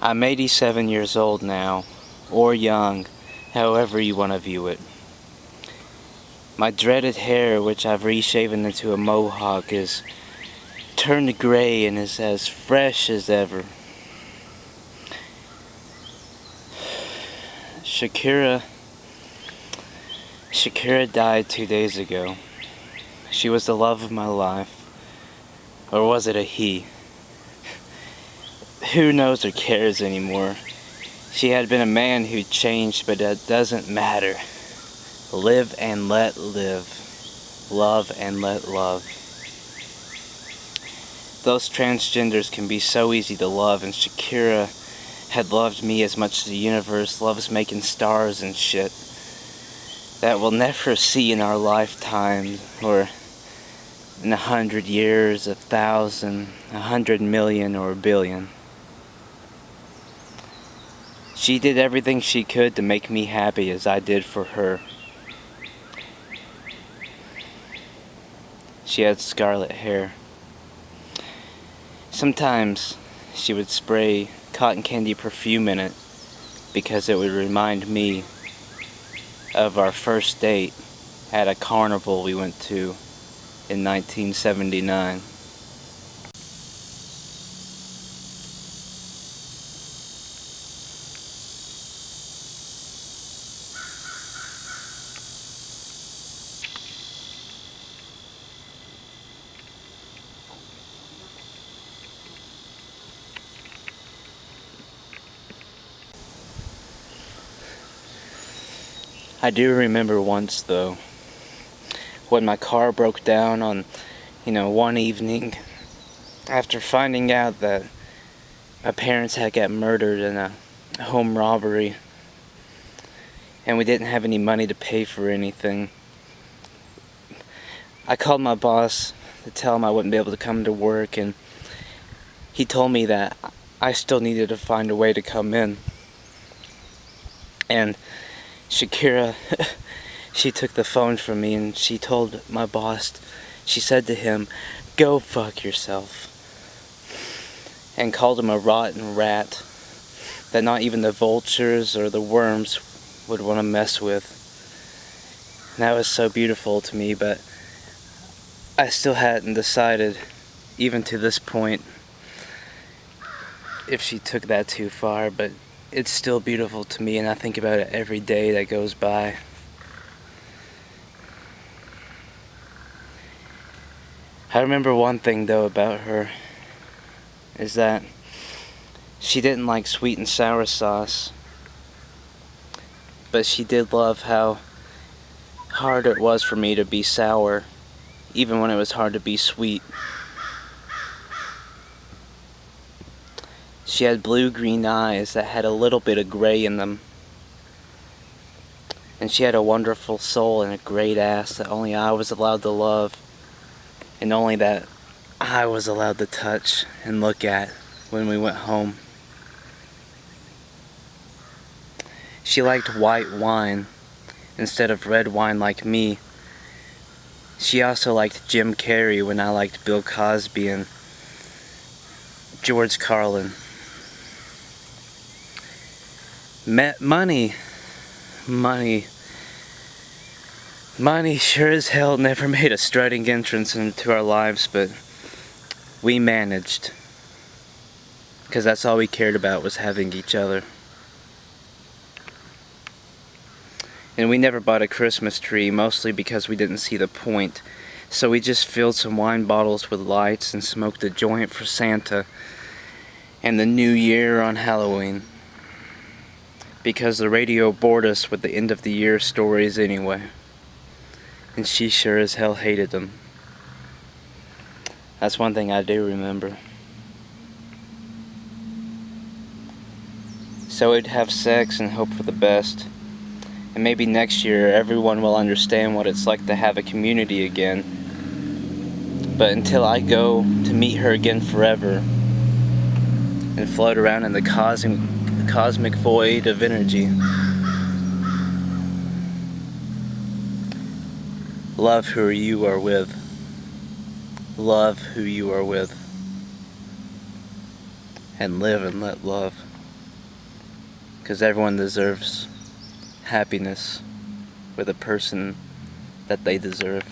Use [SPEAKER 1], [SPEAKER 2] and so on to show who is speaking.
[SPEAKER 1] I'm 87 years old now, or young, however you want to view it. My dreaded hair, which I've reshaven into a mohawk, is turned gray and is as fresh as ever. Shekyra died 2 days ago. She was the love of my life. Or was it a he? Who knows or cares anymore? She had been a man who changed, but that doesn't matter. Live and let live. Love and let love. Those transgenders can be so easy to love, and Shekyra had loved me as much as the universe loves making stars and shit that we'll never see in our lifetime, or in 100 years, 1,000, 100 million, or a billion. She did everything she could to make me happy as I did for her. She had scarlet hair. Sometimes she would spray cotton candy perfume in it because it would remind me of our first date at a carnival we went to in 1979. I do remember once, though, when my car broke down on, one evening after finding out that my parents had got murdered in a home robbery, and we didn't have any money to pay for anything. I called my boss to tell him I wouldn't be able to come to work, and he told me that I still needed to find a way to come in. And Shekyra, she took the phone from me and she told my boss, she said to him, "Go fuck yourself," and called him a rotten rat that not even the vultures or the worms would want to mess with. And that was so beautiful to me, but I still hadn't decided, even to this point, if she took that too far, but it's still beautiful to me, and I think about it every day that goes by. I remember one thing, though, about her, is that she didn't like sweet and sour sauce, but she did love how hard it was for me to be sour, even when it was hard to be sweet. She had blue-green eyes that had a little bit of gray in them. And she had a wonderful soul and a great ass that only I was allowed to love. And only that I was allowed to touch and look at when we went home. She liked white wine instead of red wine like me. She also liked Jim Carrey when I liked Bill Cosby and George Carlin. Money sure as hell never made a striding entrance into our lives, but we managed, because that's all we cared about, was having each other. And we never bought a Christmas tree, mostly because we didn't see the point, so we just filled some wine bottles with lights and smoked a joint for Santa and the New Year on Halloween, because the radio bored us with the end of the year stories anyway. And she sure as hell hated them. That's one thing I do remember. So we'd have sex and hope for the best. And maybe next year everyone will understand what it's like to have a community again. But until I go to meet her again forever and float around in the cosmic void of energy, love who you are with. Love who you are with. And live and let love. Because everyone deserves happiness with a person that they deserve.